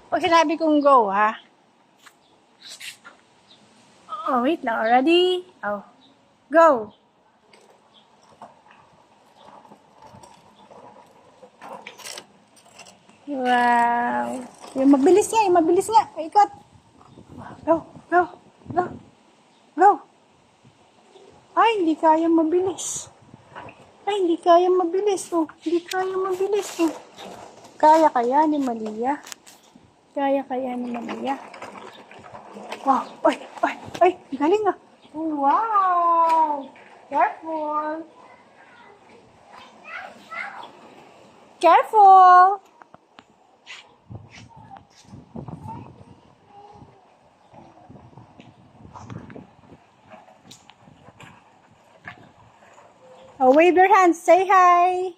Pag sinabi kong go, ha? Oh, wait lang. Ready? Oh. Go! Wow! Yung mabilis nga, yung mabilis nga. Ikot! Go! Go! Go! Go! Ay, hindi kaya mabilis. Ay, hindi kaya mabilis. Oh, hindi kaya mabilis. Oh. Kaya ni Malia. Kaya ni Malia. Wow! Ay! Ay! Ay! Galing ah! Wow! Careful! Careful! Oh, wave your hands. Say hi.